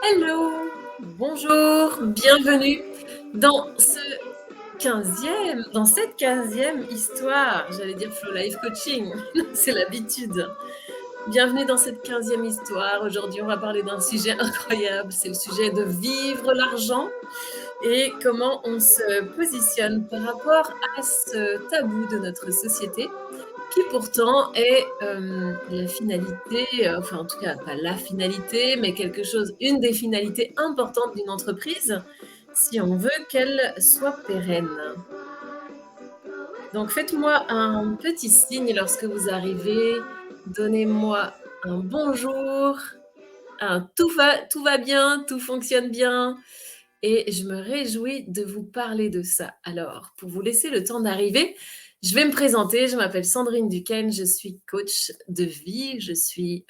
Hello, bonjour, bienvenue dans ce quinzième, dans cette quinzième histoire, j'allais dire Flow Life Coaching, c'est l'habitude. Bienvenue dans cette quinzième histoire. Aujourd'hui, on va parler d'un sujet incroyable, c'est le sujet de vivre l'argent et comment on se positionne par rapport à ce tabou de notre société qui pourtant est, la finalité, enfin en tout cas pas la finalité, mais quelque chose une des finalités importantes d'une entreprise, si on veut qu'elle soit pérenne. Donc faites-moi un petit signe lorsque vous arrivez, donnez-moi un bonjour, un tout va bien, tout fonctionne bien et je me réjouis de vous parler de ça. Alors, pour vous laisser le temps d'arriver, je vais me présenter. Je m'appelle Sandrine Duquesne, je suis coach de vie, je suis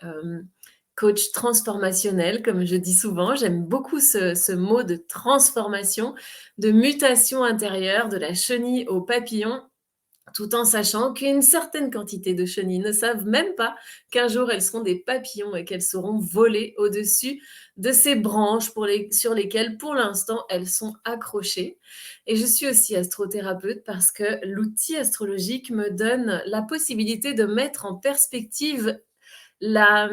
coach transformationnel, comme je dis souvent. J'aime beaucoup ce mot de transformation, de mutation intérieure, de la chenille au papillon, tout en sachant qu'une certaine quantité de chenilles ne savent même pas qu'un jour elles seront des papillons et qu'elles sauront voler au-dessus de ces branches sur lesquelles pour l'instant elles sont accrochées. Et je suis aussi astrothérapeute parce que l'outil astrologique me donne la possibilité de mettre en perspective la,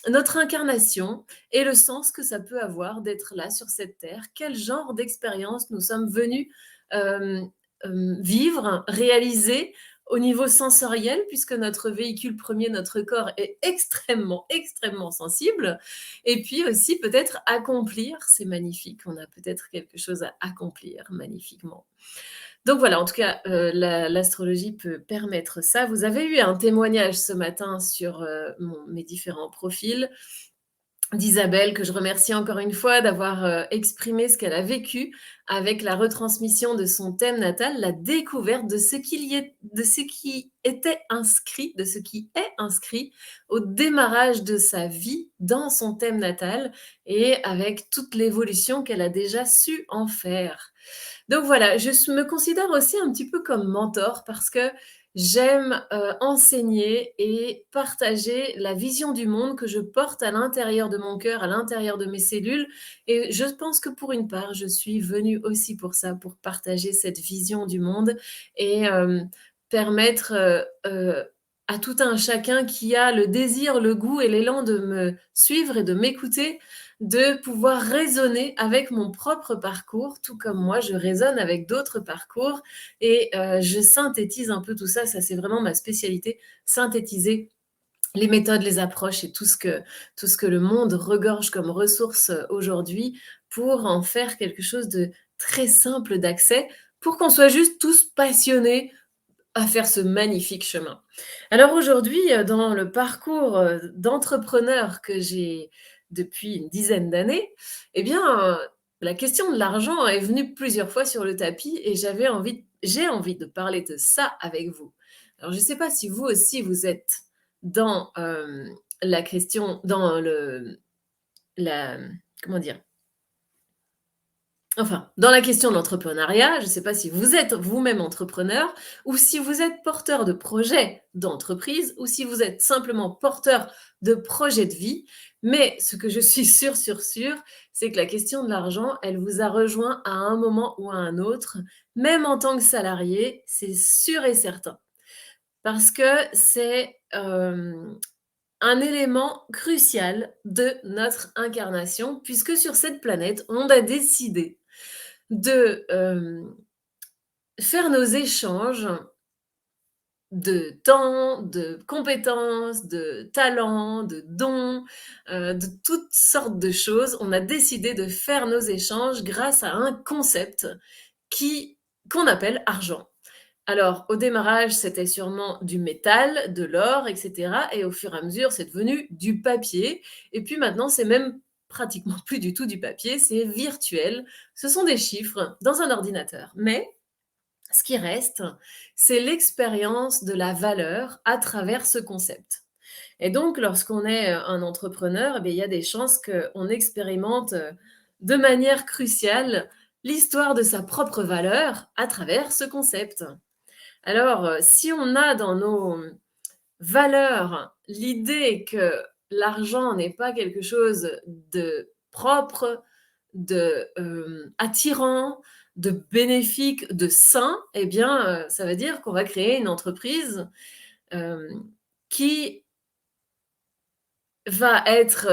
notre incarnation et le sens que ça peut avoir d'être là sur cette terre. Quel genre d'expérience nous sommes venus euh, vivre, réaliser au niveau sensoriel, puisque notre véhicule premier, notre corps, est extrêmement, extrêmement sensible. Et puis aussi peut-être accomplir, c'est magnifique, on a peut-être quelque chose à accomplir magnifiquement. Donc voilà, en tout cas, l'astrologie peut permettre ça. Vous avez eu un témoignage ce matin sur mes différents profils d'Isabelle, que je remercie encore une fois d'avoir exprimé ce qu'elle a vécu avec la retransmission de son thème natal, la découverte de ce de ce qui était inscrit, de ce qui est inscrit au démarrage de sa vie dans son thème natal et avec toute l'évolution qu'elle a déjà su en faire. Donc voilà, je me considère aussi un petit peu comme mentor parce que j'aime enseigner et partager la vision du monde que je porte à l'intérieur de mon cœur, à l'intérieur de mes cellules. Et je pense que pour une part, je suis venue aussi pour ça, pour partager cette vision du monde et permettre à tout un chacun qui a le désir, le goût et l'élan de me suivre et de m'écouter, de pouvoir raisonner avec mon propre parcours, tout comme moi, je raisonne avec d'autres parcours et je synthétise un peu tout ça. Ça, c'est vraiment ma spécialité, synthétiser les méthodes, les approches et tout ce que le monde regorge comme ressources aujourd'hui pour en faire quelque chose de très simple d'accès, pour qu'on soit juste tous passionnés à faire ce magnifique chemin. Alors aujourd'hui, dans le parcours, d'entrepreneur que j'ai depuis une dizaine d'années, eh bien, la question de l'argent est venue plusieurs fois sur le tapis et j'ai envie de parler de ça avec vous. Alors je ne sais pas si vous aussi vous êtes dans, la question dans la comment dire? Enfin, dans la question de l'entrepreneuriat, je ne sais pas si vous êtes vous-même entrepreneur ou si vous êtes porteur de projets d'entreprise ou si vous êtes simplement porteur de projets de vie. Mais ce que je suis sûre, c'est que la question de l'argent, elle vous a rejoint à un moment ou à un autre, même en tant que salarié, c'est sûr et certain. Parce que c'est un élément crucial de notre incarnation, puisque sur cette planète, on a décidé de faire nos échanges de temps, de compétences, de talents, de dons, de toutes sortes de choses. On a décidé de faire nos échanges grâce à un concept qui qu'on appelle argent. Alors, au démarrage, c'était sûrement du métal, de l'or, et cetera et au fur et à mesure, c'est devenu du papier et puis maintenant, c'est même pratiquement plus du tout du papier, c'est virtuel. Ce sont des chiffres dans un ordinateur. Mais ce qui reste, c'est l'expérience de la valeur à travers ce concept. Et donc, lorsqu'on est un entrepreneur, eh bien, il y a des chances qu'on expérimente de manière cruciale l'histoire de sa propre valeur à travers ce concept. Alors, si on a dans nos valeurs l'idée que l'argent n'est pas quelque chose de propre, de, attirant, de bénéfique, de sain, eh bien, ça veut dire qu'on va créer une entreprise, hem, qui va être,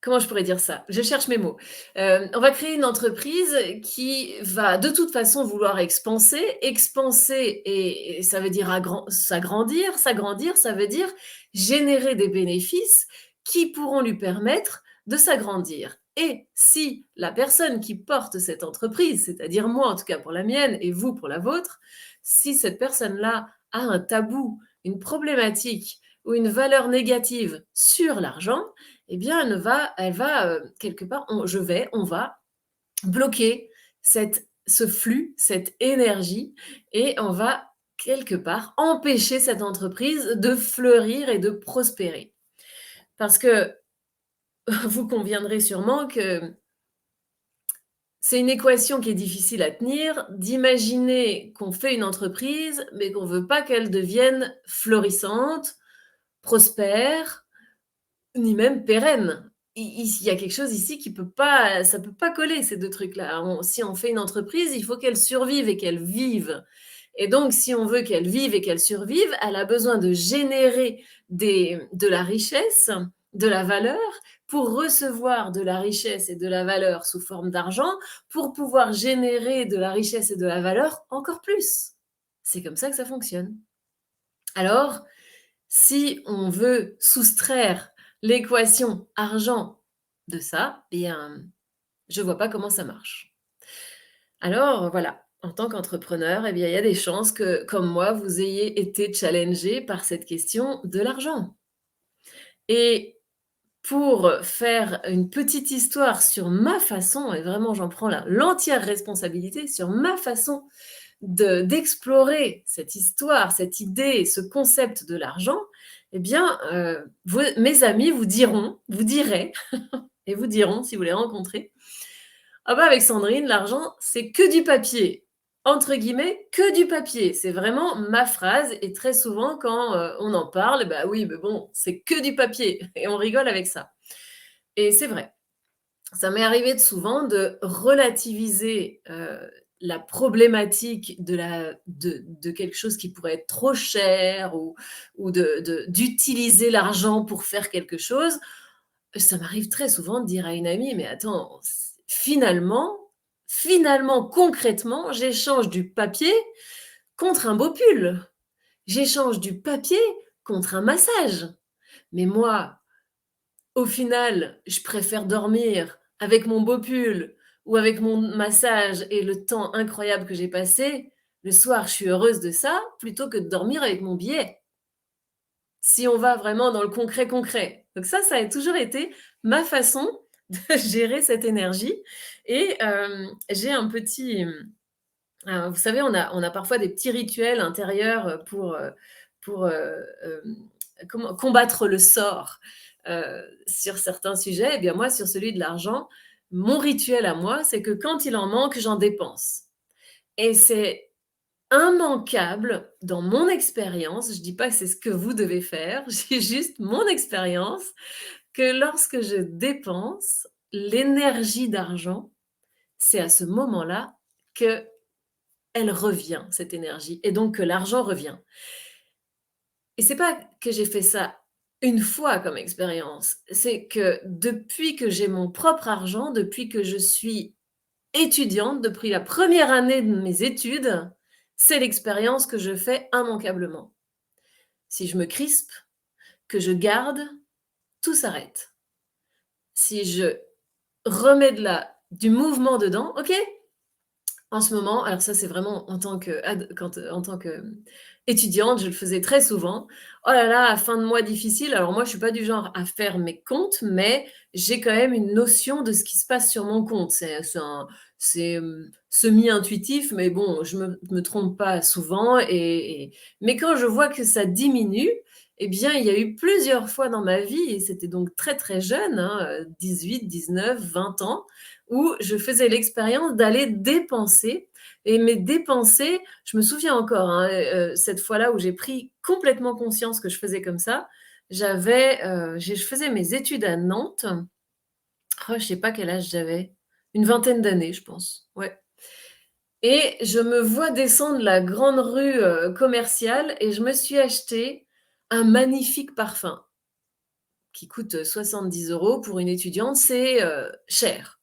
comment je pourrais dire ça? Je cherche mes mots. On va créer une entreprise qui va de toute façon vouloir expanser. Expanser et ça veut dire s'agrandir. S'agrandir, ça veut dire générer des bénéfices qui pourront lui permettre de s'agrandir. Et si la personne qui porte cette entreprise, c'est-à-dire moi en tout cas pour la mienne et vous pour la vôtre, si cette personne-là a un tabou, une problématique ou une valeur négative sur l'argent, eh bien, elle va quelque part, on va bloquer ce flux, cette énergie, et on va quelque part empêcher cette entreprise de fleurir et de prospérer. Parce que vous conviendrez sûrement que c'est une équation qui est difficile à tenir, d'imaginer qu'on fait une entreprise, mais qu'on ne veut pas qu'elle devienne florissante, prospère, ni même pérenne. Il y a quelque chose ici qui peut pas ça peut pas coller ces 2 trucs-là. Si on fait une entreprise, il faut qu'elle survive et qu'elle vive, et donc si on veut qu'elle vive et qu'elle survive, elle a besoin de générer de la richesse, de la valeur, pour recevoir de la richesse et de la valeur sous forme d'argent, pour pouvoir générer de la richesse et de la valeur encore plus. C'est comme ça que ça fonctionne. Alors, si on veut soustraire l'équation argent de ça, eh bien, je ne vois pas comment ça marche. Alors voilà, en tant qu'entrepreneur, eh bien, il y a des chances que, comme moi, vous ayez été challengé par cette question de l'argent. Et pour faire une petite histoire sur ma façon, et vraiment j'en prends l'entière responsabilité sur ma façon d'explorer cette histoire, cette idée, ce concept de l'argent, eh bien, mes amis vous diraient et vous diront si vous les rencontrez: «Ah bah, avec Sandrine, l'argent, c'est que du papier». Entre guillemets, «que du papier». C'est vraiment ma phrase, et très souvent quand, on en parle, bah oui, mais bon, c'est que du papier et on rigole avec ça, et c'est vrai. Ça m'est arrivé souvent de relativiser, la problématique de quelque chose qui pourrait être trop cher, ou d'utiliser l'argent pour faire quelque chose. Ça m'arrive très souvent de dire à une amie: «Mais attends, finalement, concrètement, j'échange du papier contre un beau pull. J'échange du papier contre un massage. Mais moi, au final, je préfère dormir avec mon beau pull ou avec mon massage et le temps incroyable que j'ai passé. Le soir, je suis heureuse de ça, plutôt que de dormir avec mon billet. Si on va vraiment dans le concret, concret. Donc ça a toujours été ma façon de gérer cette énergie, et j'ai un petit, vous savez, on a parfois des petits rituels intérieurs, pour, comment combattre le sort, sur certains sujets. Et bien moi, sur celui de l'argent, mon rituel à moi, c'est que quand il en manque, j'en dépense, et c'est immanquable dans mon expérience. Je dis pas que c'est ce que vous devez faire, j'ai juste mon expérience, que lorsque je dépense, l'énergie d'argent, c'est à ce moment-là qu'elle revient, cette énergie, et donc que l'argent revient. Et c'est pas que j'ai fait ça une fois comme expérience, c'est que depuis que j'ai mon propre argent, depuis que je suis étudiante, depuis la première année de mes études, c'est l'expérience que je fais immanquablement. Si je me crispe, que je garde, tout s'arrête. Si je remets du mouvement dedans, OK, en ce moment, alors ça, c'est vraiment en tant en tant qu'étudiante, je le faisais très souvent. Oh là là, à fin de mois difficile. Alors moi, je suis pas du genre à faire mes comptes, mais j'ai quand même une notion de ce qui se passe sur mon compte. Semi-intuitif, mais bon, je me trompe pas souvent, mais quand je vois que ça diminue, eh bien, il y a eu plusieurs fois dans ma vie, et c'était donc très, très jeune, hein, 18, 19, 20 ans, où je faisais l'expérience d'aller dépenser, et mes dépenser, je me souviens encore, hein, cette fois-là où j'ai pris complètement conscience que je faisais comme ça. Je faisais mes études à Nantes, Oh, je sais pas quel âge j'avais, une vingtaine d'années, je pense, ouais. Et je me vois descendre la grande rue, commerciale et je me suis acheté un magnifique parfum qui coûte, 70 € pour une étudiante, c'est, cher.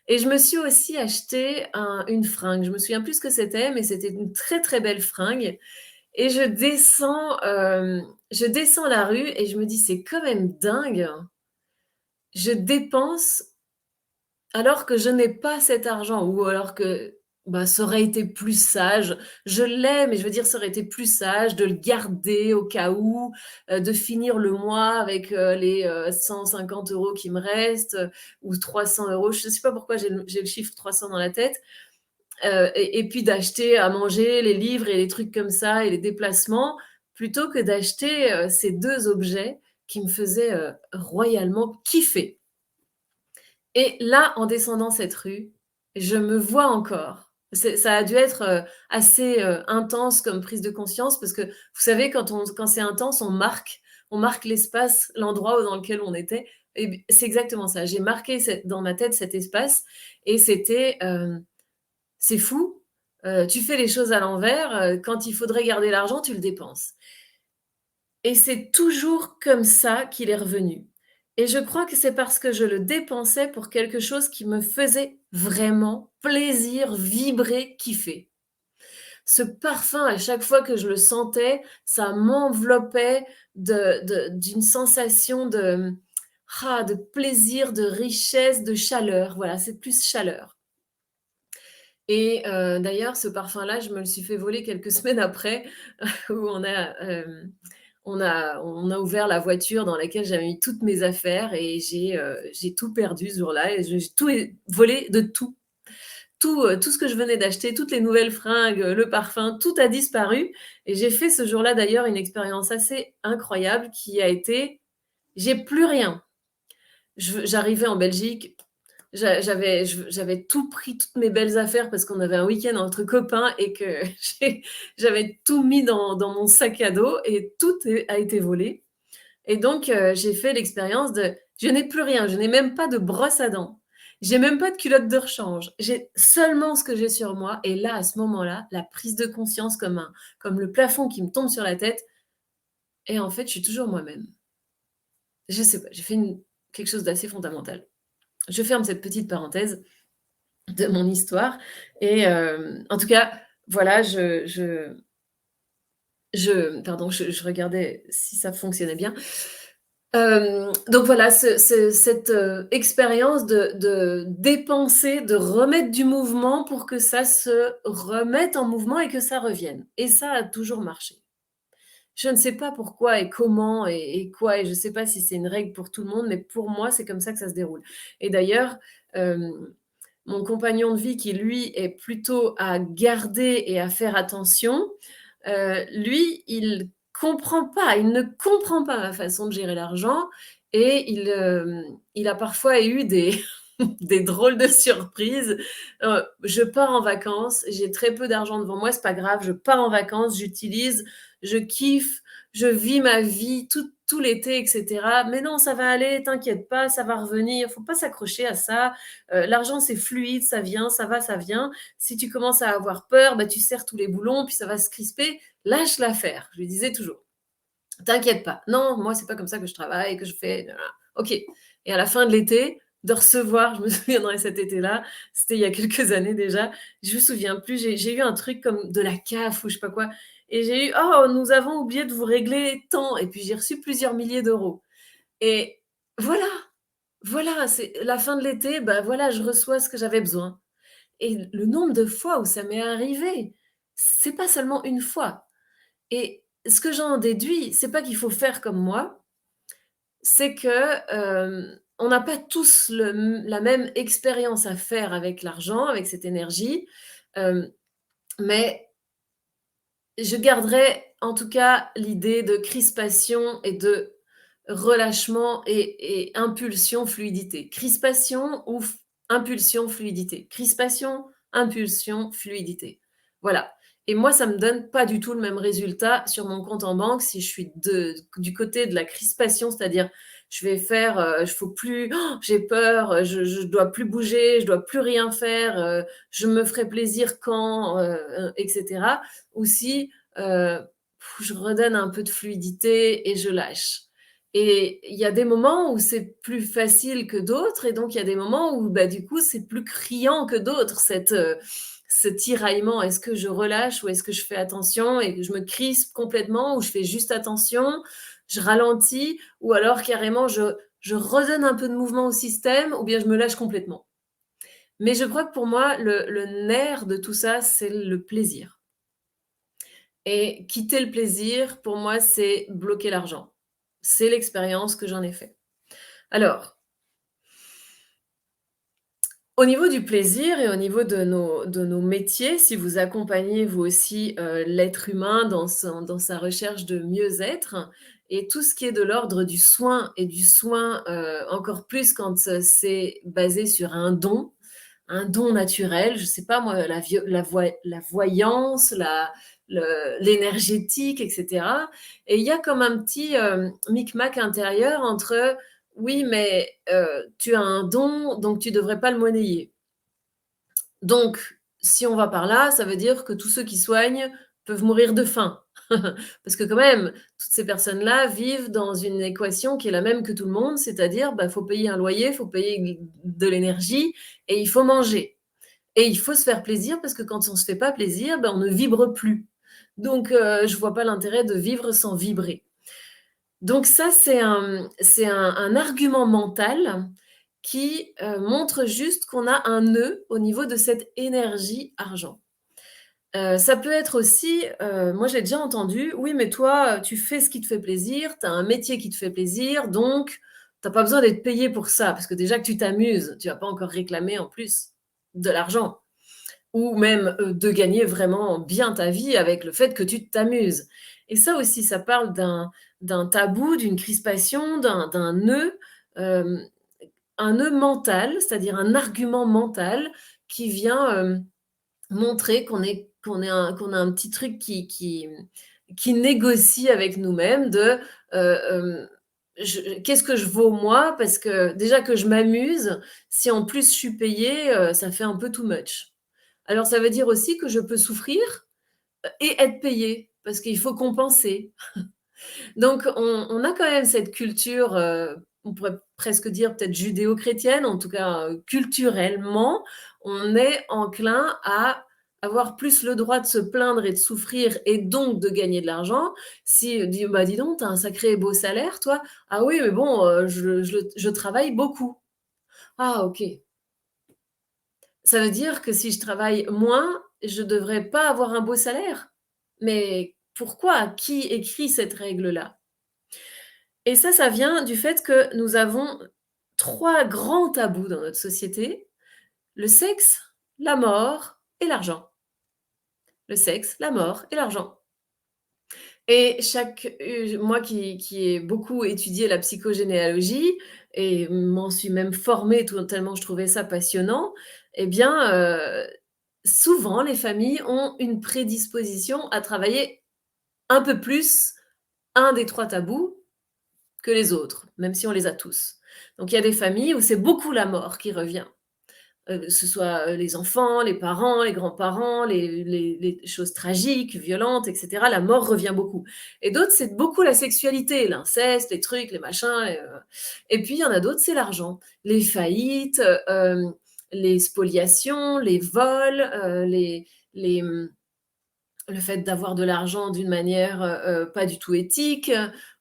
Et je me suis aussi acheté une fringue. Je me souviens plus ce que c'était, mais c'était une très, très belle fringue et je descends la rue et je me dis: «C'est quand même dingue, je dépense alors que je n'ai pas cet argent» ou alors que, bah, ça aurait été plus sage. Je l'ai, mais je veux dire, ça aurait été plus sage de le garder au cas où, de finir le mois avec, les, 150 € qui me restent, ou 300 €. Je ne sais pas pourquoi j'ai le chiffre 300 dans la tête. Et puis d'acheter à manger, les livres et les trucs comme ça et les déplacements, plutôt que d'acheter, ces 2 objets qui me faisaient, royalement kiffer. Et là, en descendant cette rue, je me vois encore. Ça a dû être, assez, intense comme prise de conscience parce que vous savez quand c'est intense, on marque l'espace, l'endroit dans lequel on était et c'est exactement ça. J'ai marqué dans ma tête cet espace et c'était, c'est fou, tu fais les choses à l'envers, quand il faudrait garder l'argent, tu le dépenses. Et c'est toujours comme ça qu'il est revenu. Et je crois que c'est parce que je le dépensais pour quelque chose qui me faisait vraiment plaisir, vibrer, kiffer. Ce parfum, à chaque fois que je le sentais, ça m'enveloppait d'une sensation de plaisir, de richesse, de chaleur. Voilà, c'est plus chaleur. Et d'ailleurs, ce parfum-là, je me le suis fait voler quelques semaines après, où on a ouvert la voiture dans laquelle j'avais mis toutes mes affaires et j'ai tout perdu ce jour-là et j'ai tout volé de tout. Tout ce que je venais d'acheter, toutes les nouvelles fringues, le parfum, tout a disparu et j'ai fait ce jour-là d'ailleurs une expérience assez incroyable qui a été: j'ai plus rien. J'arrivais en Belgique, j'avais tout pris, toutes mes belles affaires parce qu'on avait un week-end entre copains et que j'avais tout mis dans mon sac à dos et a été volé. Et donc, j'ai fait l'expérience de je n'ai plus rien, je n'ai même pas de brosse à dents. J'ai même pas de culotte de rechange. J'ai seulement ce que j'ai sur moi et là, à ce moment-là, la prise de conscience comme le plafond qui me tombe sur la tête et en fait, je suis toujours moi-même. Je sais pas, j'ai fait quelque chose d'assez fondamental. Je ferme cette petite parenthèse de mon histoire et en tout cas, voilà, pardon, je regardais si ça fonctionnait bien. Donc voilà, cette, expérience de dépenser, de remettre du mouvement pour que ça se remette en mouvement et que ça revienne et ça a toujours marché. Je ne sais pas pourquoi et comment et quoi et je ne sais pas si c'est une règle pour tout le monde, mais pour moi, c'est comme ça que ça se déroule et d'ailleurs, hem mon compagnon de vie qui lui est plutôt à garder et à faire attention, lui, il ne comprend pas ma façon de gérer l'argent et il a parfois eu des des drôles de surprises. Je pars en vacances, j'ai très peu d'argent devant moi, c'est pas grave, je pars en vacances, j'utilise, je kiffe, je vis ma vie tout l'été et cetera. «Mais non, ça va aller, t'inquiète pas, ça va revenir, faut pas s'accrocher à ça, l'argent c'est fluide, ça vient, ça va, ça vient. Si tu commences à avoir peur, bah, tu serres tous les boulons, puis ça va se crisper, lâche l'affaire», je lui disais toujours. T'inquiète pas. Non, moi, c'est pas comme ça que je travaille, que je fais. OK. Et à la fin de l'été, de recevoir, je me souviendrai cet été-là, c'était il y a quelques années déjà, je me souviens plus, j'ai eu un truc comme de la CAF ou je sais pas quoi. Et j'ai eu, oh, nous avons oublié de vous régler tant. Et puis j'ai reçu plusieurs milliers d'euros. Et voilà, voilà, c'est la fin de l'été, ben voilà, je reçois ce que j'avais besoin. Et le nombre de fois où ça m'est arrivé, c'est pas seulement une fois. Et ce que j'en déduis, c'est pas qu'il faut faire comme moi, c'est que, on n'a pas tous la même expérience à faire avec l'argent, avec cette énergie, hem, mais je garderai en tout cas l'idée de crispation et de relâchement et impulsion, fluidité. Crispation ou impulsion, fluidité. Crispation, impulsion, fluidité. Voilà. Et moi, ça me donne pas du tout le même résultat sur mon compte en banque si je suis du côté de la crispation, c'est-à-dire je vais faire, je faut plus j'ai peur, je dois plus bouger, je dois plus rien faire, je me ferai plaisir quand, et cetera. Ou si, je redonne un peu de fluidité et je lâche. Et il y a des moments où c'est plus facile que d'autres et donc il y a des moments où, bah, du coup, c'est plus criant que d'autres ce tiraillement. Est-ce que je relâche ou est-ce que je fais attention et que je me crispe complètement ou je fais juste attention, je ralentis ou alors carrément je redonne un peu de mouvement au système ou bien je me lâche complètement. Mais je crois que pour moi, le nerf de tout ça, c'est le plaisir. Et quitter le plaisir, pour moi, c'est bloquer l'argent. C'est l'expérience que j'en ai fait. Alors, au niveau du plaisir et au niveau de nos métiers, si vous accompagnez vous aussi, l'être humain dans sa recherche de mieux-être et tout ce qui est de l'ordre du soin et du soin, encore plus quand, c'est basé sur un don naturel, je sais pas moi, la voyance, l'énergétique, et cetera. Et il y a comme un petit, micmac intérieur entre: «Oui, mais tu as un don, donc tu devrais pas le monnayer». Donc si on va par là, ça veut dire que tous ceux qui soignent peuvent mourir de faim. Parce que quand même, toutes ces personnes-là vivent dans une équation qui est la même que tout le monde, c'est-à-dire, bah, faut payer un loyer, faut payer de l'énergie et il faut manger. Et il faut se faire plaisir parce que quand on se fait pas plaisir, ben, on ne vibre plus. Donc je vois pas l'intérêt de vivre sans vibrer. Donc ça, c'est un argument mental qui, montre juste qu'on a un nœud au niveau de cette énergie argent. Ça peut être aussi, moi j'ai déjà entendu: «Oui, mais toi, tu fais ce qui te fait plaisir, tu as un métier qui te fait plaisir, donc tu as pas besoin d'être payé pour ça, parce que déjà que tu t'amuses, tu vas pas encore réclamer en plus de l'argent». Ou même, de gagner vraiment bien ta vie avec le fait que tu t'amuses. Et ça aussi, ça parle d'un tabou, d'une crispation, d'un nœud, hem, un nœud mental, c'est-à-dire un argument mental qui vient, montrer qu'on a un petit truc qui négocie avec nous-mêmes de, je qu'est-ce que je vaux moi? Parce que déjà que je m'amuse, si en plus je suis payée, ça fait un peu too much. Alors ça veut dire aussi que je peux souffrir, et être payée, parce qu'il faut compenser. Donc on a quand même cette culture, on pourrait presque dire peut-être judéo-chrétienne, en tout cas, culturellement, on est enclin à avoir plus le droit de se plaindre et de souffrir et donc de gagner de l'argent. Si, «Bah, dis donc, tu as un sacré beau salaire toi». «Ah oui, mais bon, je travaille beaucoup». «Ah OK». Ça veut dire que si je travaille moins, je devrais pas avoir un beau salaire? Mais pourquoi? Qui écrit cette règle-là? Et ça vient du fait que nous avons 3 grands tabous dans notre société: le sexe, la mort et l'argent. Le sexe, la mort et l'argent. Et moi qui ai beaucoup étudié la psychogénéalogie et m'en suis même formée tout tellement je trouvais ça passionnant, eh bien, souvent les familles ont une prédisposition à travailler un peu plus un des 3 tabous que les autres, même si on les a tous. Donc il y a des familles où c'est beaucoup la mort qui revient, que ce soit, les enfants, les parents, les grands-parents, les choses tragiques, violentes et cetera. La mort revient beaucoup et d'autres, c'est beaucoup la sexualité, l'inceste, les trucs, les machins et puis il y en a d'autres, c'est l'argent. Les faillites, les spoliations, les vols, les, mmh le fait d'avoir de l'argent d'une manière, pas du tout éthique,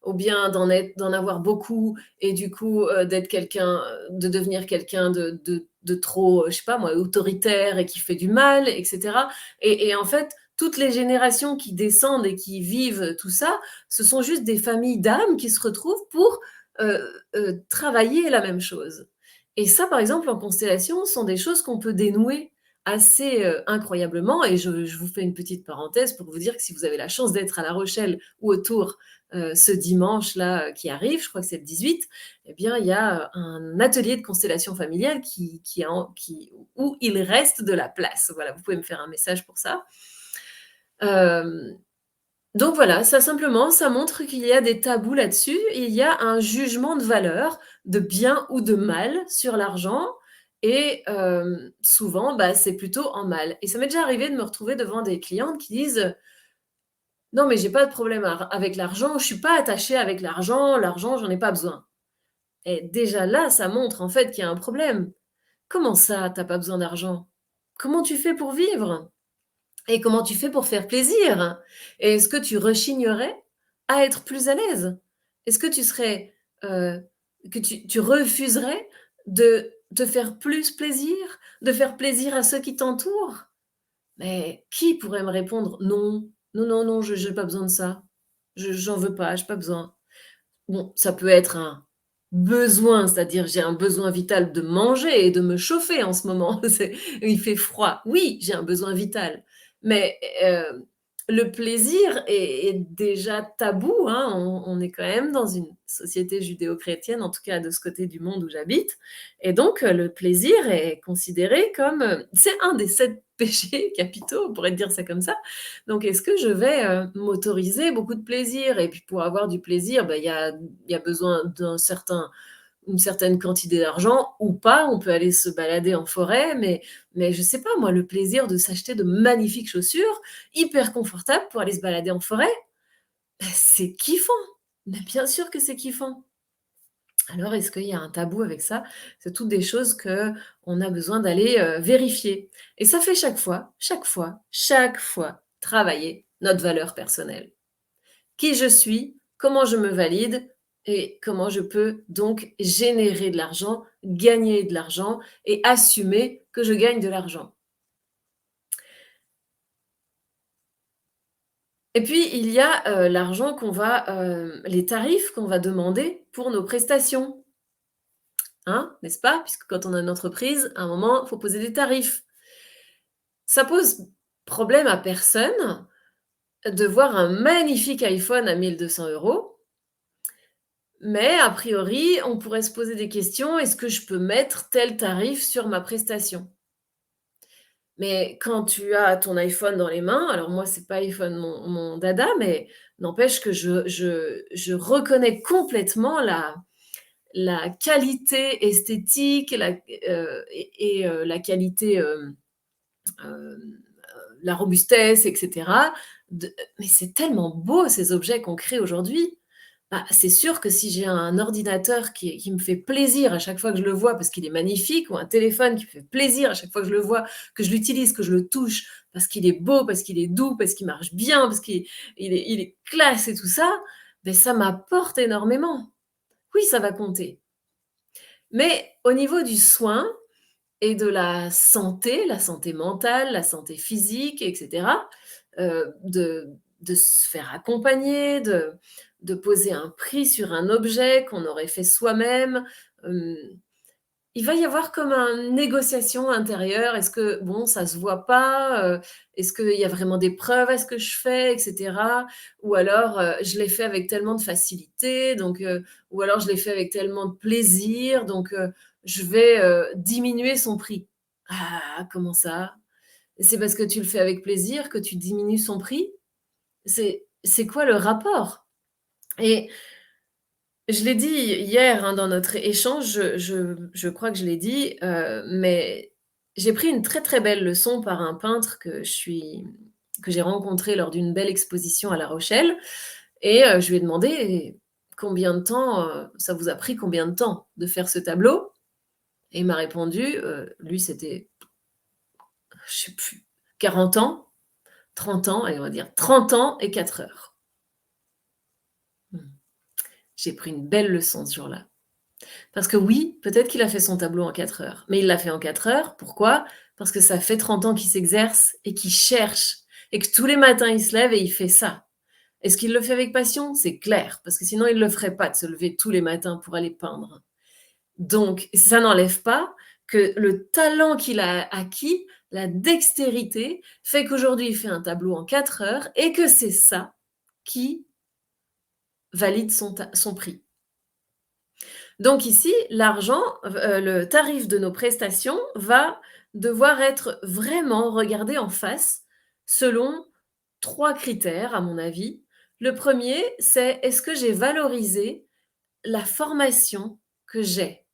ou bien d'en avoir beaucoup et du coup, d'être quelqu'un, de devenir quelqu'un de trop, je sais pas moi, autoritaire et qui fait du mal et cetera. Et en fait, toutes les générations qui descendent et qui vivent tout ça, ce sont juste des familles d'âmes qui se retrouvent pour, heu travailler la même chose. Et ça, par exemple, en constellation, sont des choses qu'on peut dénouer assez, incroyablement. Et je vous fais une petite parenthèse pour vous dire que si vous avez la chance d'être à La Rochelle ou autour, ce dimanche-là, qui arrive, je crois que c'est le 18, eh bien, il y a, un atelier de constellation familiale où il reste de la place. Voilà, vous pouvez me faire un message pour ça. Hem Donc voilà, ça simplement, ça montre qu'il y a des tabous là-dessus. Il y a un jugement de valeur, de bien ou de mal sur l'argent et souvent, bah, c'est plutôt en mal et ça m'est déjà arrivé de me retrouver devant des clientes qui disent: «Non mais j'ai pas de problème avec l'argent, je suis pas attachée avec l'argent, l'argent j'en ai pas besoin» et déjà là, ça montre en fait qu'il y a un problème. Comment ça, tu as pas besoin d'argent? Comment tu fais pour vivre? Et comment tu fais pour faire plaisir? Et est-ce que tu rechignerais à être plus à l'aise? Est-ce que tu serais, que tu refuserais de te faire plus plaisir, de faire plaisir à ceux qui t'entourent? Mais qui pourrait me répondre: «Non, non, non, non, je j'ai pas besoin de ça. Je j'en veux pas, j'ai pas besoin». Bon, ça peut être un besoin, c'est-à-dire j'ai un besoin vital de manger et de me chauffer en ce moment. Il fait froid. Oui, j'ai un besoin vital, mais le plaisir est déjà tabou, hein. On est quand même dans une société judéo-chrétienne, en tout cas de ce côté du monde où j'habite et donc le plaisir est considéré comme, c'est un des 7 péchés capitaux, on pourrait dire ça comme ça. Donc est-ce que je vais, m'autoriser beaucoup de plaisir? Et puis pour avoir du plaisir, bah, il y a besoin une certaine quantité d'argent ou pas. On peut aller se balader en forêt, mais je sais pas moi, le plaisir de s'acheter de magnifiques chaussures, hyper confortables pour aller se balader en forêt, bah, c'est kiffant. Mais bien sûr que c'est kiffant. Alors est-ce qu'il y a un tabou avec ça? C'est toutes des choses qu'on a besoin d'aller, vérifier et ça fait chaque fois travailler notre valeur personnelle. Qui je suis, comment je me valide et comment je peux donc générer de l'argent, gagner de l'argent et assumer que je gagne de l'argent. Et puis il y a, l'argent qu'on va, les tarifs qu'on va demander pour nos prestations, hein, n'est-ce pas? Puisque quand on a une entreprise, à un moment, il faut poser des tarifs. Ça pose problème à personne de voir un magnifique iPhone à 1 200 €. Mais a priori, on pourrait se poser des questions: «Est-ce que je peux mettre tel tarif sur ma prestation?» Mais quand tu as ton iPhone dans les mains, alors moi, c'est pas iPhone mon dada, mais n'empêche que je reconnais complètement la qualité esthétique, la qualité, la robustesse et cetera mais c'est tellement beau ces objets qu'on crée aujourd'hui. Bah, c'est sûr que si j'ai un ordinateur qui me fait plaisir à chaque fois que je le vois parce qu'il est magnifique ou un téléphone qui me fait plaisir à chaque fois que je le vois, que je l'utilise, que je le touche parce qu'il est beau, parce qu'il est doux, parce qu'il marche bien, parce qu'il est classe et tout ça, beh, ça m'apporte énormément. Oui, ça va compter. Mais au niveau du soin et de la santé mentale, la santé physique et cetera, de se faire accompagner, de poser un prix sur un objet qu'on aurait fait soi-même, hem, il va y avoir comme une négociation intérieure. Est-ce que, bon, ça se voit pas, est-ce qu'il y a vraiment des preuves à ce que je fais et cetera? Ou alors, je l'ai fait avec tellement de facilité, donc ou alors je l'ai fait avec tellement de plaisir, donc je vais, diminuer son prix. Ah, comment ça? C'est parce que tu le fais avec plaisir que tu diminues son prix? C'est quoi le rapport? Et je l'ai dit hier, hein, dans notre échange, je crois que je l'ai dit, mais j'ai pris une très, très belle leçon par un peintre que j'ai rencontré lors d'une belle exposition à La Rochelle et je lui ai demandé: «Combien de temps, ça vous a pris combien de temps de faire ce tableau?» et il m'a répondu, lui c'était, je sais plus, 40 ans, 30 ans, allez on va dire 30 ans et 4 heures. Mmh. J'ai pris une belle leçon ce jour-là. Parce que oui, peut-être qu'il a fait son tableau en 4 heures, mais il l'a fait en 4 heures. Pourquoi? Parce que ça fait 30 ans qu'il s'exerce et qu'il cherche et que tous les matins il se lève et il fait ça. Est-ce qu'il le fait avec passion? C'est clair, parce que sinon il ne le ferait pas de se lever tous les matins pour aller peindre. Donc ça n'enlève pas que le talent qu'il a acquis, la dextérité, fait qu'aujourd'hui il fait un tableau en 4 heures et que c'est ça qui valide son prix. Donc ici, l'argent, le tarif de nos prestations va devoir être vraiment regardé en face selon 3 critères à mon avis. Le premier, c'est est-ce que j'ai valorisé la formation que j'ai?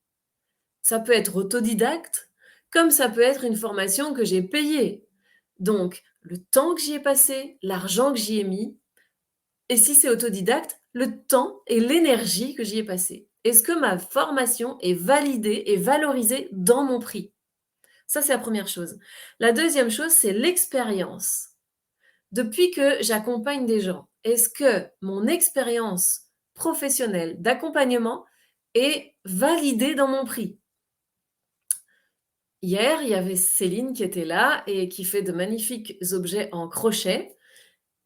Ça peut être autodidacte, comme ça peut être une formation que j'ai payée. Donc, le temps que j'y ai passé, l'argent que j'y ai mis, et si c'est autodidacte, le temps et l'énergie que j'y ai passé. Est-ce que ma formation est validée et valorisée dans mon prix? Ça, c'est la première chose. La deuxième chose, c'est l'expérience. Depuis que j'accompagne des gens, est-ce que mon expérience professionnelle d'accompagnement est validée dans mon prix? Hier, il y avait Céline qui était là et qui fait de magnifiques objets en crochet.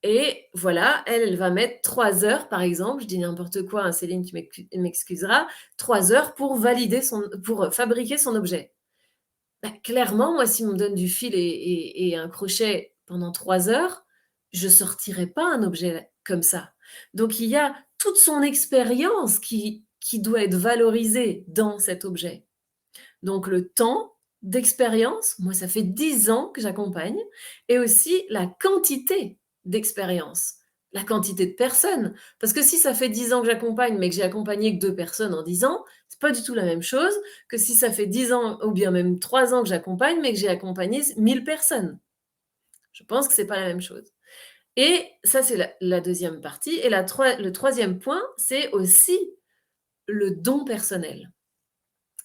Et voilà, elle, elle va mettre 3 heures, par exemple, je dis n'importe quoi, hein, Céline, tu m'excuseras, 3 heures pour valider pour fabriquer son objet. Bah, clairement, moi, si on me donne du fil et un crochet pendant 3 heures, je sortirai pas un objet comme ça. Donc il y a toute son expérience qui doit être valorisée dans cet objet. Donc le temps d'expérience, moi ça fait 10 ans que j'accompagne, et aussi la quantité d'expérience, la quantité de personnes. Parce que si ça fait 10 ans que j'accompagne, mais que j'ai accompagné que 2 personnes en 10 ans, c'est pas du tout la même chose que si ça fait 10 ans ou bien même 3 ans que j'accompagne, mais que j'ai accompagné 1000 personnes. Je pense que c'est pas la même chose. Et ça, c'est la 2e partie, et le troisième point, c'est aussi le don personnel.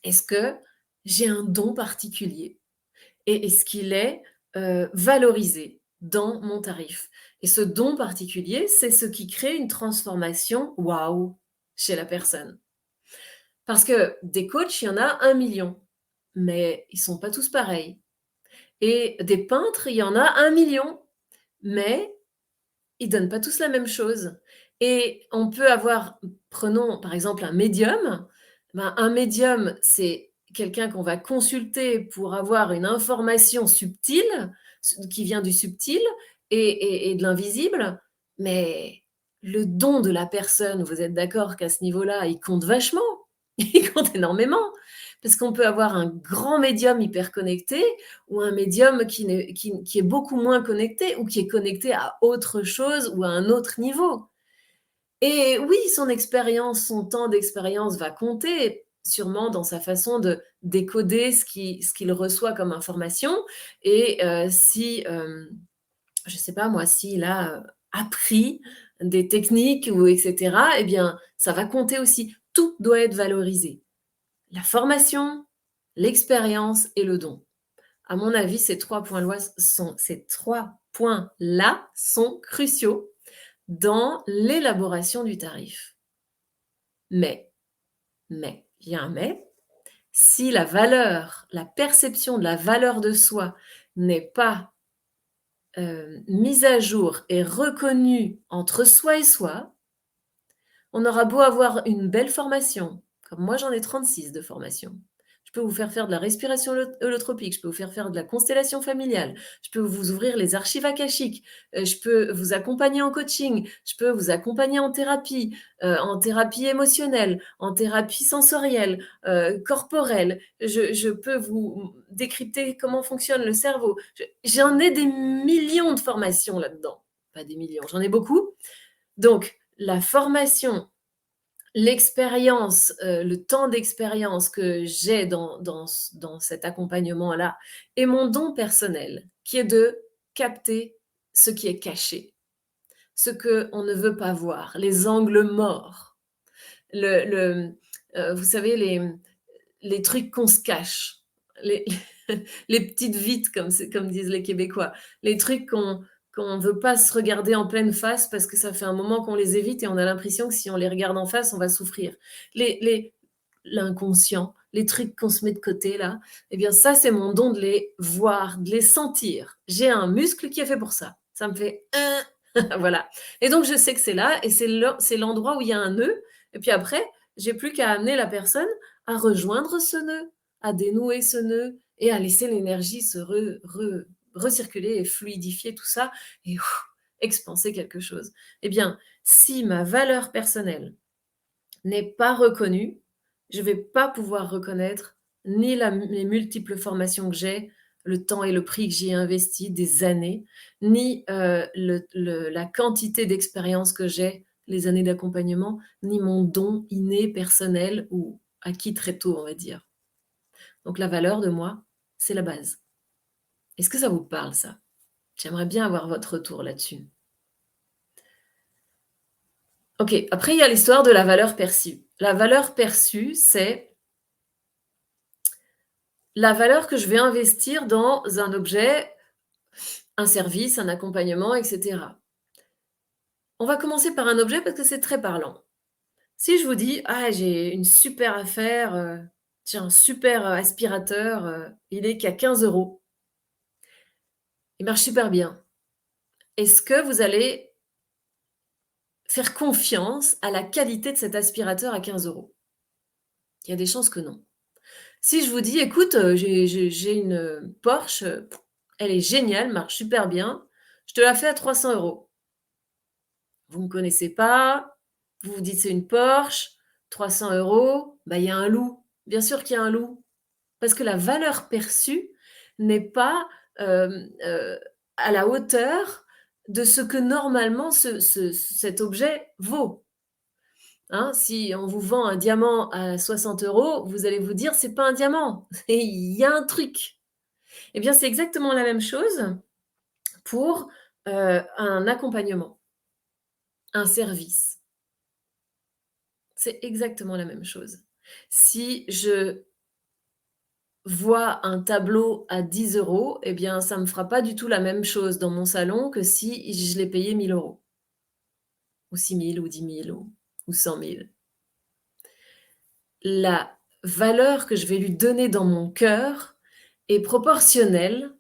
Est-ce que j'ai un don particulier et est-ce qu'il est, valorisé dans mon tarif? Et ce don particulier, c'est ce qui crée une transformation waouh chez la personne. Parce que des coachs, il y en a 1 million, mais ils sont pas tous pareils, et des peintres, il y en a 1 million, mais ils donnent pas tous la même chose. Et on peut avoir, prenons par exemple un médium. Ben, un médium, c'est quelqu'un qu'on va consulter pour avoir une information subtile, qui vient du subtil et de l'invisible. Mais le don de la personne, vous êtes d'accord qu'à ce niveau-là, il compte vachement, il compte énormément. Parce qu'on peut avoir un grand médium hyper connecté ou un médium qui est beaucoup moins connecté ou qui est connecté à autre chose ou à un autre niveau. Et oui, son expérience, son temps d'expérience va compter sûrement dans sa façon de décoder ce qu'il reçoit comme information, et si, je sais pas moi, s'il a, appris des techniques ou et cetera, eh bien, ça va compter aussi. Tout doit être valorisé. La formation, l'expérience et le don. À mon avis, ces 3 points-là sont cruciaux dans l'élaboration du tarif. Mais, il y a un mais, si la valeur, la perception de la valeur de soi n'est pas, mise à jour et reconnue entre soi et soi, on aura beau avoir une belle formation, comme moi j'en ai 36 de formation. Je peux vous faire de la respiration holotropique, je peux vous faire de la constellation familiale, je peux vous ouvrir les archives akashiques, je peux vous accompagner en coaching, je peux vous accompagner en thérapie émotionnelle, en thérapie sensorielle, corporelle. Je peux vous décrypter comment fonctionne le cerveau. J'en ai des millions de formations là-dedans. Pas des millions, j'en ai beaucoup. Donc la formation, l'expérience, le temps d'expérience que j'ai dans cet accompagnement-là, et mon don personnel qui est de capter ce qui est caché, ce qu'on ne veut pas voir, les angles morts, le vous savez les trucs qu'on se cache, les les petites vites comme disent les Québécois, les trucs qu'on veut pas se regarder en pleine face parce que ça fait un moment qu'on les évite et on a l'impression que si on les regarde en face, on va souffrir. Les L'inconscient, les trucs qu'on se met de côté là, eh bien ça, c'est mon don de les voir, de les sentir. J'ai un muscle qui est fait pour ça. Ça me fait voilà. Et donc je sais que c'est là et c'est l'endroit où il y a un nœud, et puis après, j'ai plus qu'à amener la personne à rejoindre ce nœud, à dénouer ce nœud et à laisser l'énergie se recirculer et fluidifier tout ça et expanser quelque chose. Eh bien, si ma valeur personnelle n'est pas reconnue, je vais pas pouvoir reconnaître ni les multiples formations que j'ai, le temps et le prix que j'y ai investi, des années, ni, la quantité d'expérience que j'ai, les années d'accompagnement, ni mon don inné personnel ou acquis très tôt, on va dire. Donc la valeur de moi, c'est la base. Est-ce que ça vous parle ça? J'aimerais bien avoir votre retour là-dessus. OK, après il y a l'histoire de la valeur perçue. La valeur perçue, c'est la valeur que je vais investir dans un objet, un service, un accompagnement, et cetera. On va commencer par un objet parce que c'est très parlant. Si je vous dis: «Ah, j'ai une super affaire, j'ai un super, aspirateur, il est qu'à 15 €, il marche super bien». Est-ce que vous allez faire confiance à la qualité de cet aspirateur à 15 €? Il y a des chances que non. Si je vous dis: «Écoute, j'ai une, Porsche, elle est géniale, marche super bien, je te la fais à 300 €». Vous ne me connaissez pas, vous vous dites: «C'est une Porsche, 300 €, bah, il y a un loup». Bien sûr qu'il y a un loup, parce que la valeur perçue n'est pas, à la hauteur de ce que normalement cet objet vaut, hein. Si on vous vend un diamant à 60 €, vous allez vous dire: «C'est pas un diamant, il y a un truc». Eh bien, c'est exactement la même chose pour, un accompagnement, un service. C'est exactement la même chose. Si je vois un tableau à 10 €, eh bien, ça me fera pas du tout la même chose dans mon salon que si je l'ai payé 1 000 € ou 6 000 ou 10 000 ou 100 000. La valeur que je vais lui donner dans mon cœur est proportionnelle,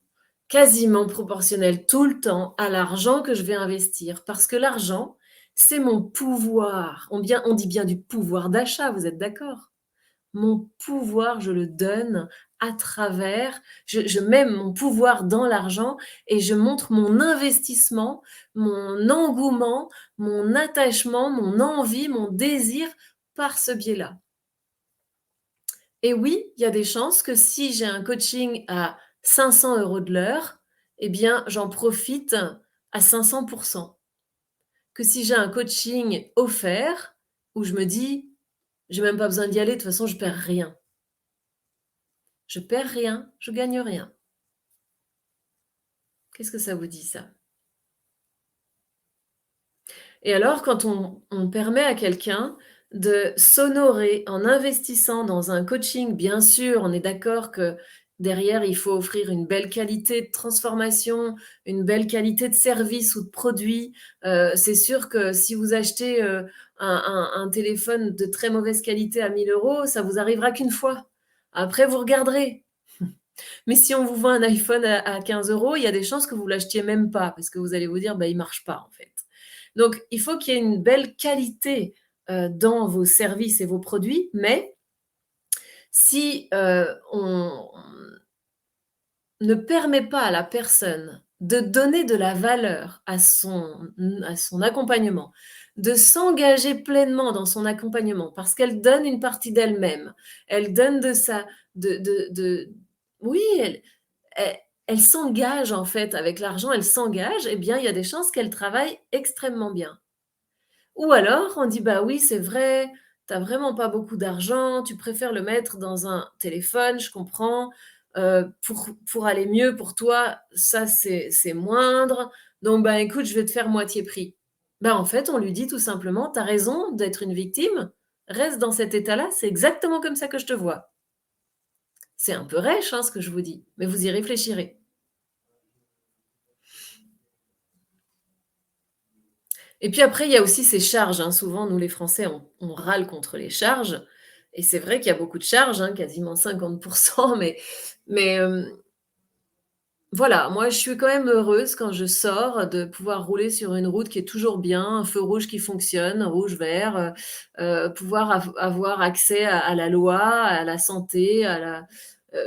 quasiment proportionnelle tout le temps à l'argent que je vais investir. Parce que l'argent, c'est mon pouvoir. On dit bien du pouvoir d'achat, vous êtes d'accord? Mon pouvoir, je le donne à travers je mets mon pouvoir dans l'argent et je montre mon investissement, mon engouement, mon attachement, mon envie, mon désir par ce biais-là. Et oui, il y a des chances que si j'ai un coaching à 500 € de l'heure, eh bien, j'en profite à 500. Que si j'ai un coaching offert, où je me dis: «J'ai même pas besoin d'y aller, de toute façon je perds rien». Je perds rien, je gagne rien. Qu'est-ce que ça vous dit ça? Et alors quand on permet à quelqu'un de s'honorer en investissant dans un coaching, bien sûr, on est d'accord que derrière, il faut offrir une belle qualité de transformation, une belle qualité de service ou de produit. C'est sûr que si vous achetez, un téléphone de très mauvaise qualité à 1 000 €, ça vous arrivera qu'une fois. Après vous regarderez. Mais si on vous vend un iPhone à 15 €, il y a des chances que vous l'achetiez même pas parce que vous allez vous dire: «Bah, il marche pas, en fait». Donc il faut qu'il y ait une belle qualité, dans vos services et vos produits, mais si, on ne permet pas à la personne de donner de la valeur à son accompagnement, de s'engager pleinement dans son accompagnement parce qu'elle donne une partie d'elle-même, elle donne de sa de oui, elle elle s'engage en fait avec l'argent, elle s'engage, eh bien, il y a des chances qu'elle travaille extrêmement bien. Ou alors on dit: «Bah oui, c'est vrai, tu as vraiment pas beaucoup d'argent, tu préfères le mettre dans un téléphone, je comprends, pour aller mieux pour toi, ça c'est moindre, donc bah écoute, je vais te faire moitié prix». Bah, en fait, on lui dit tout simplement: «Tu as raison d'être une victime, reste dans cet état-là, c'est exactement comme ça que je te vois». C'est un peu rêche, hein, ce que je vous dis, mais vous y réfléchirez. Et puis après, il y a aussi ces charges, hein. Souvent, nous les Français, on râle contre les charges et c'est vrai qu'il y a beaucoup de charges, hein, quasiment 50, mais voilà, moi je suis quand même heureuse quand je sors de pouvoir rouler sur une route qui est toujours bien, un feu rouge qui fonctionne, rouge, vert, pouvoir avoir accès à la loi, à la santé, à la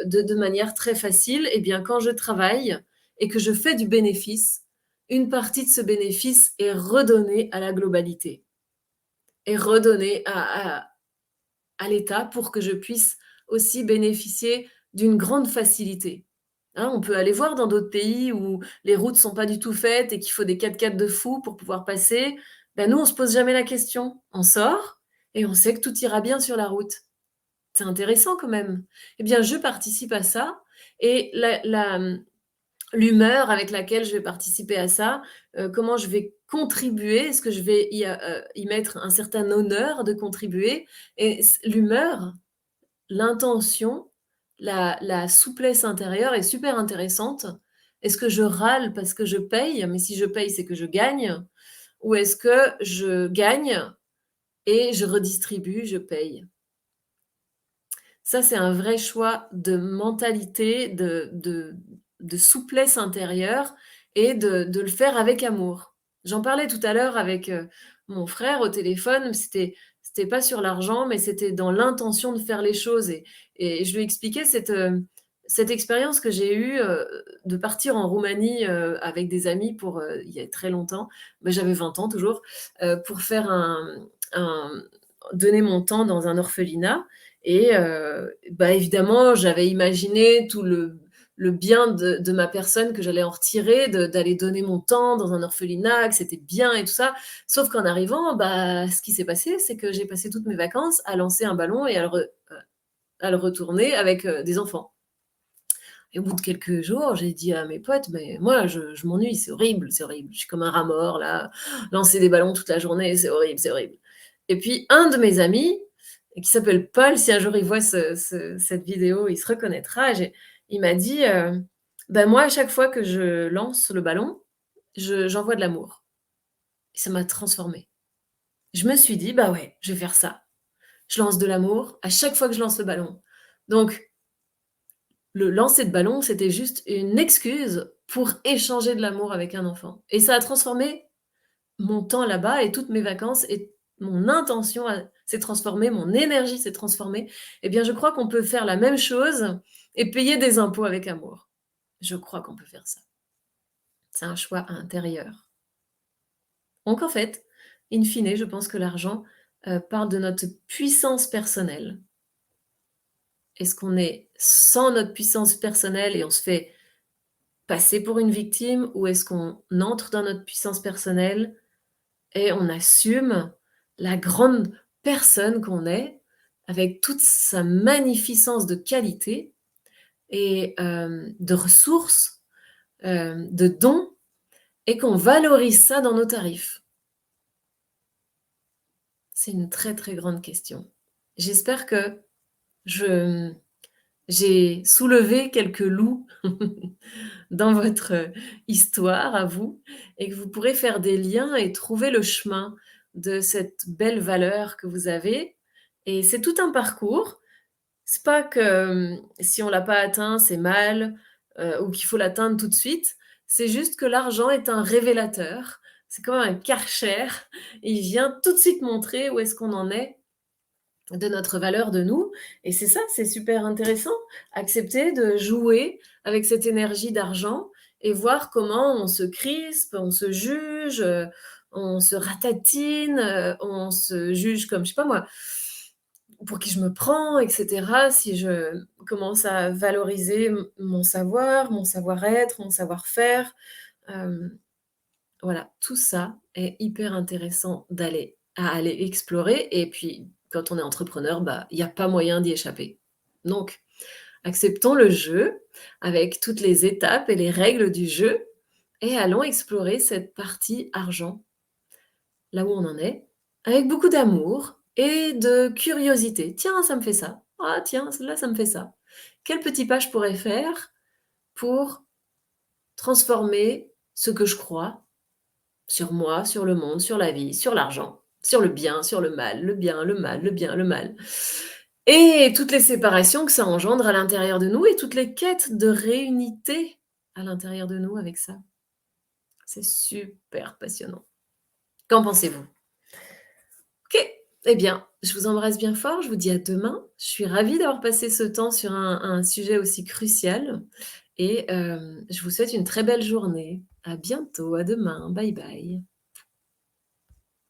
de manière très facile. Et bien quand je travaille et que je fais du bénéfice, une partie de ce bénéfice est redonnée à la globalité, est redonnée à l'État pour que je puisse aussi bénéficier d'une grande facilité. Hein, on peut aller voir dans d'autres pays où les routes sont pas du tout faites et qu'il faut des 4x4 de fou pour pouvoir passer. Ben, nous, on se pose jamais la question. On sort et on sait que tout ira bien sur la route. C'est intéressant quand même. Eh bien, je participe à ça et l'humeur avec laquelle je vais participer à ça, comment je vais contribuer, est-ce que je vais y mettre un certain honneur de contribuer et l'humeur, l'intention, la souplesse intérieure est super intéressante. Est-ce que je râle parce que je paye? Mais si je paye, c'est que je gagne. Ou est-ce que je gagne et je redistribue, je paye? Ça, c'est un vrai choix de mentalité, de souplesse intérieure et de le faire avec amour. J'en parlais tout à l'heure avec, mon frère au téléphone, c'était pas sur l'argent, mais c'était dans l'intention de faire les choses et je lui expliquais cette expérience que j'ai eue, de partir en Roumanie, avec des amis pour, il y a très longtemps, bah, j'avais 20 ans toujours, pour faire un donner mon temps dans un orphelinat et bah, évidemment, j'avais imaginé tout le bien de ma personne que j'allais en retirer, d'aller donner mon temps dans un orphelinat, que c'était bien et tout ça. Sauf qu'en arrivant, bah, ce qui s'est passé, c'est que j'ai passé toutes mes vacances à lancer un ballon et à le retourner avec, des enfants. Et au bout de quelques jours, j'ai dit à mes potes: «Mais moi, je m'ennuie, c'est horrible, c'est horrible. Je suis comme un rat mort là, lancer des ballons toute la journée, c'est horrible, c'est horrible». Et puis un de mes amis, qui s'appelle Paul, si un jour il voit cette vidéo, il se reconnaîtra, il m'a dit, «Bah, moi, à chaque fois que je lance le ballon, j'envoie de l'amour» et ça m'a transformée. Je me suis dit: «Bah, ouais, je vais faire ça. Je lance de l'amour à chaque fois que je lance le ballon». Donc le lancer de ballon, c'était juste une excuse pour échanger de l'amour avec un enfant et ça a transformé mon temps là-bas et toutes mes vacances et mon intention s'est transformée, mon énergie s'est transformée. Eh bien, je crois qu'on peut faire la même chose et payer des impôts avec amour. Je crois qu'on peut faire ça. C'est un choix intérieur. Donc en fait, in fine, je pense que l'argent, parle de notre puissance personnelle. Est-ce qu'on est sans notre puissance personnelle et on se fait passer pour une victime ou est-ce qu'on entre dans notre puissance personnelle et on assume la grande personne qu'on est avec toute sa magnificence de qualité et de ressources, de dons et qu'on valorise ça dans nos tarifs? C'est une très, très grande question. J'espère que je j'ai soulevé quelques loups dans votre histoire à vous et que vous pourrez faire des liens et trouver le chemin de cette belle valeur que vous avez et c'est tout un parcours. C'est pas que, si on l'a pas atteint, c'est mal, ou qu'il faut l'atteindre tout de suite. C'est juste que l'argent est un révélateur. C'est comme un Karcher. Il vient tout de suite montrer où est-ce qu'on en est de notre valeur de nous et c'est ça, c'est super intéressant. Accepter de jouer avec cette énergie d'argent et voir comment on se crispe, on se juge, on se ratatine, on se juge comme, je sais pas moi, pour qui je me prends et cetera. Si je commence à valoriser mon savoir, mon savoir-être, mon savoir-faire, hem, voilà, tout ça est hyper intéressant à aller explorer et puis quand on est entrepreneur, bah, il y a pas moyen d'y échapper. Donc acceptons le jeu avec toutes les étapes et les règles du jeu et allons explorer cette partie argent, là où on en est, avec beaucoup d'amour et de curiosité. «Tiens, ça me fait ça. Ah tiens, là, ça me fait ça. Quel petit pas je pourrais faire pour transformer ce que je crois sur moi, sur le monde, sur la vie, sur l'argent, sur le bien, sur le mal, le bien, le mal, le bien, le mal. Et toutes les séparations que ça engendre à l'intérieur de nous et toutes les quêtes de réunité à l'intérieur de nous avec ça. C'est super passionnant. Qu'en pensez-vous? OK, eh bien, je vous embrasse bien fort, je vous dis à demain. Je suis ravie d'avoir passé ce temps sur un sujet aussi crucial et je vous souhaite une très belle journée. À bientôt, à demain. Bye bye.